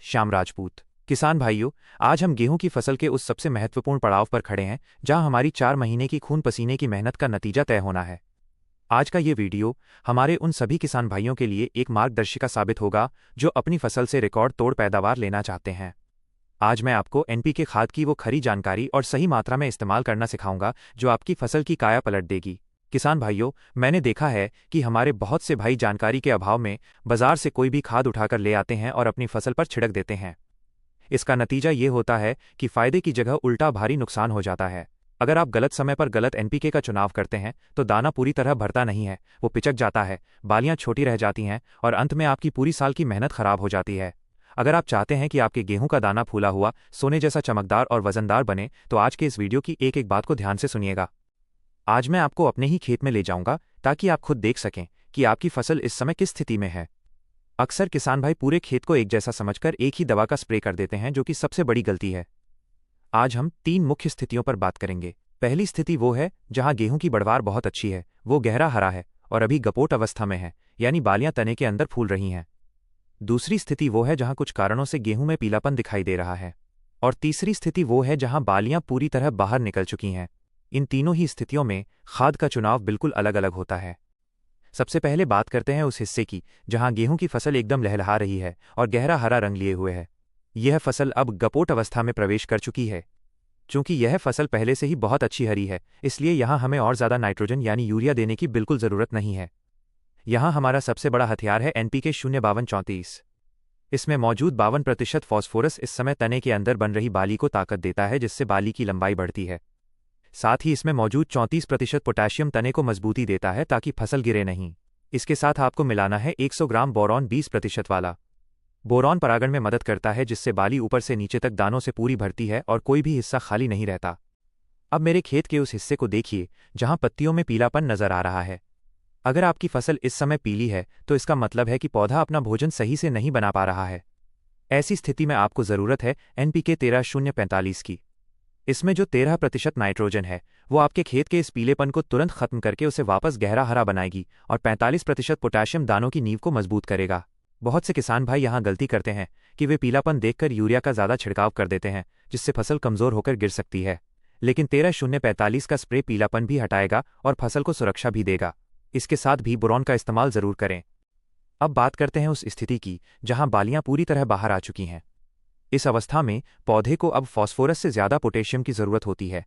श्याम राजपूत। किसान भाइयों, आज हम गेहूं की फसल के उस सबसे महत्वपूर्ण पड़ाव पर खड़े हैं जहां हमारी 4 महीने की खून पसीने की मेहनत का नतीजा तय होना है। आज का ये वीडियो हमारे उन सभी किसान भाइयों के लिए एक मार्गदर्शिका साबित होगा जो अपनी फसल से रिकॉर्ड तोड़ पैदावार लेना चाहते हैं। आज मैं आपको एनपीके खाद की वो खरी जानकारी और सही मात्रा में इस्तेमाल करना सिखाऊंगा जो आपकी फसल की काया पलट देगी। किसान भाइयों, मैंने देखा है कि हमारे बहुत से भाई जानकारी के अभाव में बाजार से कोई भी खाद उठाकर ले आते हैं और अपनी फसल पर छिड़क देते हैं। इसका नतीजा ये होता है कि फायदे की जगह उल्टा भारी नुकसान हो जाता है। अगर आप गलत समय पर गलत एनपीके का चुनाव करते हैं तो दाना पूरी तरह भरता नहीं है, वो पिचक जाता है, बालियां छोटी रह जाती हैं और अंत में आपकी पूरी साल की मेहनत खराब हो जाती है। अगर आप चाहते हैं कि आपके गेहूं का दाना फूला हुआ सोने जैसा चमकदार और वजनदार बने तो आज के इस वीडियो की एक एक बात को ध्यान से सुनिएगा। आज मैं आपको अपने ही खेत में ले जाऊंगा ताकि आप खुद देख सकें कि आपकी फसल इस समय किस स्थिति में है। अक्सर किसान भाई पूरे खेत को एक जैसा समझकर एक ही दवा का स्प्रे कर देते हैं, जो कि सबसे बड़ी गलती है। आज हम 3 मुख्य स्थितियों पर बात करेंगे। पहली स्थिति वो है जहां गेहूं की बढ़वार बहुत अच्छी है, वो गहरा हरा है और अभी गपोट अवस्था में है, यानी बालियां तने के अंदर फूल रही हैं। दूसरी स्थिति वो है जहां कुछ कारणों से गेहूं में पीलापन दिखाई दे रहा है। और तीसरी स्थिति वो है जहां बालियां पूरी तरह बाहर निकल चुकी हैं। इन तीनों ही स्थितियों में खाद का चुनाव बिल्कुल अलग अलग होता है। सबसे पहले बात करते हैं उस हिस्से की जहां गेहूं की फसल एकदम लहलहा रही है और गहरा हरा रंग लिए हुए है। यह फसल अब गपोट अवस्था में प्रवेश कर चुकी है। चूंकि यह फसल पहले से ही बहुत अच्छी हरी है, इसलिए यहां हमें और ज़्यादा नाइट्रोजन यानी यूरिया देने की बिल्कुल ज़रूरत नहीं है। यहां हमारा सबसे बड़ा हथियार है एनपीके 05234। इसमें मौजूद 52% फॉस्फोरस इस समय तने के अंदर बन रही बाली को ताकत देता है, जिससे बाली की लंबाई बढ़ती है। साथ ही इसमें मौजूद 34% पोटेशियम तने को मजबूती देता है ताकि फसल गिरे नहीं। इसके साथ आपको मिलाना है 100 ग्राम बोरॉन 20% वाला। बोरॉन परागण में मदद करता है, जिससे बाली ऊपर से नीचे तक दानों से पूरी भरती है और कोई भी हिस्सा खाली नहीं रहता। अब मेरे खेत के उस हिस्से को देखिए जहां पत्तियों में पीलापन नजर आ रहा है। अगर आपकी फसल इस समय पीली है तो इसका मतलब है कि पौधा अपना भोजन सही से नहीं बना पा रहा है। ऐसी स्थिति में आपको जरूरत है एनपीके 13045 की। इसमें जो 13% नाइट्रोजन है वो आपके खेत के इस पीलेपन को तुरंत खत्म करके उसे वापस गहरा हरा बनाएगी और 45% पोटेशियम दानों की नींव को मजबूत करेगा। बहुत से किसान भाई यहां गलती करते हैं कि वे पीलापन देखकर यूरिया का ज्यादा छिड़काव कर देते हैं, जिससे फसल कमजोर होकर गिर सकती है। लेकिन 13045 का स्प्रे पीलापन भी हटाएगा और फसल को सुरक्षा भी देगा। इसके साथ भी बोरॉन का इस्तेमाल जरूर करें। अब बात करते हैं उस स्थिति की जहां बालियां पूरी तरह बाहर आ चुकी हैं। इस अवस्था में पौधे को अब फॉस्फोरस से ज्यादा पोटेशियम की जरूरत होती है।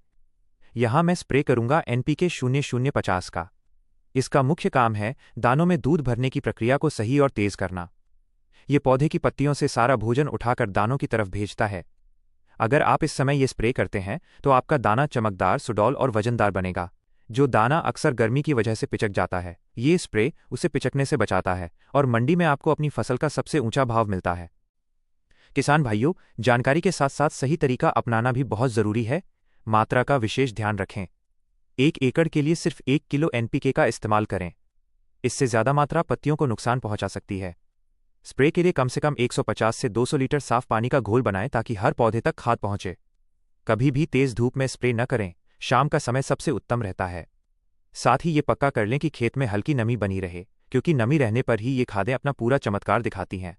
यहां मैं स्प्रे करूंगा एनपीके 0050 का। इसका मुख्य काम है दानों में दूध भरने की प्रक्रिया को सही और तेज करना। ये पौधे की पत्तियों से सारा भोजन उठाकर दानों की तरफ भेजता है। अगर आप इस समय ये स्प्रे करते हैं तो आपका दाना चमकदार, सुडौल और वजनदार बनेगा। जो दाना अक्सर गर्मी की वजह से पिचक जाता है, ये स्प्रे उसे पिचकने से बचाता है और मंडी में आपको अपनी फसल का सबसे ऊंचा भाव मिलता है। किसान भाइयों, जानकारी के साथ साथ सही तरीका अपनाना भी बहुत जरूरी है। मात्रा का विशेष ध्यान रखें। 1 एकड़ के लिए सिर्फ 1 किलो एनपीके का इस्तेमाल करें। इससे ज्यादा मात्रा पत्तियों को नुकसान पहुंचा सकती है। स्प्रे के लिए कम से कम 150 से 200 लीटर साफ पानी का घोल बनाएं ताकि हर पौधे तक खाद पहुंचे। कभी भी तेज धूप में स्प्रे न करें, शाम का समय सबसे उत्तम रहता है। साथ ही ये पक्का कर लें कि खेत में हल्की नमी बनी रहे, क्योंकि नमी रहने पर ही ये खादें अपना पूरा चमत्कार दिखाती हैं।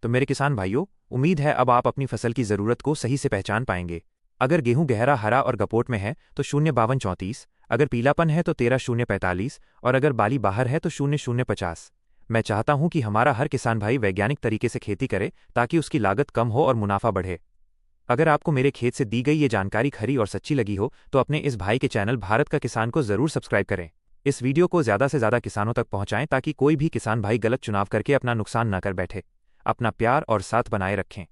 तो मेरे किसान भाइयों, उम्मीद है अब आप अपनी फसल की जरूरत को सही से पहचान पाएंगे। अगर गेहूं गहरा हरा और गपोट में है तो 05234, अगर पीलापन है तो 13045 और अगर बाली बाहर है तो 0050। मैं चाहता हूं कि हमारा हर किसान भाई वैज्ञानिक तरीके से खेती करे ताकि उसकी लागत कम हो और मुनाफा बढ़े। अगर आपको मेरे खेत से दी गई ये जानकारी खरी और सच्ची लगी हो तो अपने इस भाई के चैनल भारत का किसान को जरूर सब्सक्राइब करें। इस वीडियो को ज्यादा से ज्यादा किसानों तक पहुंचाएं ताकि कोई भी किसान भाई गलत चुनाव करके अपना नुकसान न कर बैठे। अपना प्यार और साथ बनाए रखें।